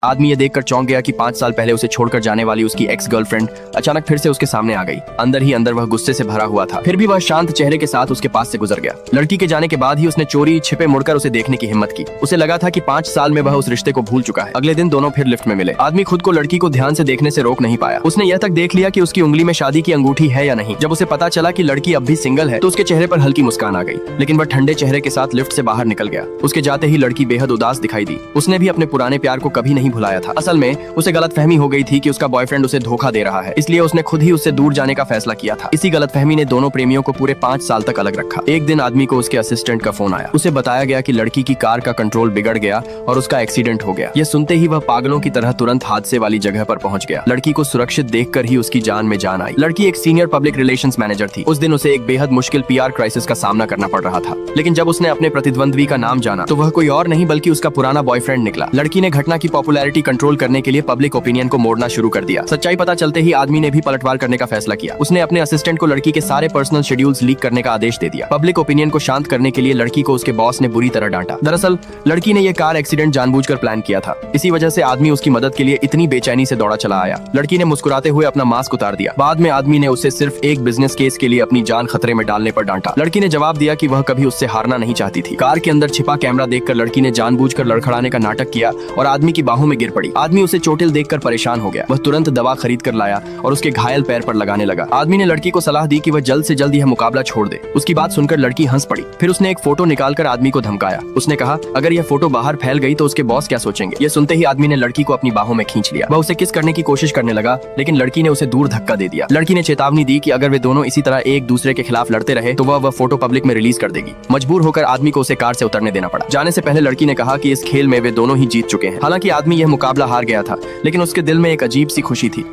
आदमी ये देखकर चौंक गया कि 5 साल पहले उसे छोड़कर जाने वाली उसकी एक्स गर्लफ्रेंड अचानक फिर से उसके सामने आ गई। अंदर ही अंदर वह गुस्से से भरा हुआ था, फिर भी वह शांत चेहरे के साथ उसके पास से गुजर गया। लड़की के जाने के बाद ही उसने चोरी छिपे मुड़कर उसे देखने की हिम्मत की। उसे लगा था कि 5 साल में वह उस रिश्ते को भूल चुका है। अगले दिन दोनों फिर लिफ्ट में मिले। आदमी खुद को लड़की को ध्यान से देखने से रोक नहीं पाया। उसने यह तक देख लिया कि उसकी उंगली में शादी की अंगूठी है या नहीं। जब उसे पता चला कि लड़की अब भी सिंगल है तो उसके चेहरे पर हल्की मुस्कान आ गई, लेकिन वह ठंडे चेहरे के साथ लिफ्ट से बाहर निकल गया। उसके जाते ही लड़की बेहद उदास दिखाई दी। उसने भी अपने पुराने प्यार को कभी नहीं भुलाया था। असल में उसे गलतफहमी हो गई थी कि उसका बॉयफ्रेंड उसे धोखा दे रहा है, इसलिए उसने खुद ही उससे दूर जाने का फैसला किया था। इसी गलतफहमी ने दोनों प्रेमियों को पूरे 5 साल तक अलग रखा। एक दिन आदमी को उसके असिस्टेंट का फोन आया। उसे बताया गया कि लड़की की कार का कंट्रोल बिगड़ गया और उसका एक्सीडेंट हो गया। ये सुनते ही वह पागलों की तरह तुरंत हादसे वाली जगह पर पहुंच गया। लड़की को सुरक्षित देखकर ही उसकी जान में जान आई। लड़की एक सीनियर पब्लिक रिलेशंस मैनेजर थी। उस दिन उसे एक बेहद मुश्किल पीआर क्राइसिस का सामना करना पड़ रहा था, लेकिन जब उसने अपने प्रतिद्वंद्वी का नाम जाना तो वह कोई और नहीं बल्कि उसका पुराना बॉयफ्रेंड निकला। लड़की ने घटना की पॉपुलैरिटी कंट्रोल करने के लिए पब्लिक ओपिनियन को मोड़ना शुरू कर दिया। सच्चाई पता चलते ही आदमी ने भी पलटवार करने का फैसला किया। उसने अपने असिस्टेंट को लड़की के सारे पर्सनल शेड्यूल्स लीक करने का आदेश दे दिया। पब्लिक ओपिनियन को शांत करने के लिए लड़की को उसके बॉस ने बुरी तरह डांटा। दरअसल लड़की ने यह कार एक्सीडेंट जानबूझकर प्लान किया था। इसी वजह से आदमी उसकी मदद के लिए इतनी बेचैनी से दौड़ा चला आया। लड़की ने मुस्कुराते हुए अपना मास्क उतार दिया। बाद में आदमी ने उसे सिर्फ एक बिजनेस केस के लिए अपनी जान खतरे में डालने पर डांटा। लड़की ने जवाब दिया कि वह कभी उससे हारना नहीं चाहती थी। कार के अंदर छिपा कैमरा देखकर लड़की ने जानबूझकर लड़खड़ाने का नाटक किया और आदमी की बाहों में गिर पड़ी। आदमी उसे चोटिल देखकर परेशान हो गया। वह तुरंत दवा खरीद कर लाया और उसके घायल पैर पर लगाने लगा। आदमी ने लड़की को सलाह दी कि वह जल्द से जल्द यह मुकाबला छोड़ दे। उसकी बात सुनकर लड़की हंस पड़ी। फिर उसने एक फोटो निकालकर आदमी को धमकाया। उसने कहा, अगर यह फोटो बाहर फैल गई तो उसके बॉस क्या सोचेंगे। यह सुनते ही आदमी ने लड़की को अपनी बाहों में खींच लिया। वह उसे किस करने की कोशिश करने लगा, लेकिन लड़की ने उसे दूर धक्का दे दिया। लड़की ने चेतावनी दी कि अगर वे दोनों इसी तरह एक दूसरे के खिलाफ लड़ते रहे तो वह फोटो पब्लिक में रिलीज कर देगी। मजबूर होकर आदमी को उसे कार से उतरने देना पड़ा। जाने से पहले लड़की ने कहा कि इस खेल में वे दोनों ही जीत चुके हैं। हालांकि आदमी यह मुकाबला हार गया था, लेकिन उसके दिल में एक अजीब सी खुशी थी।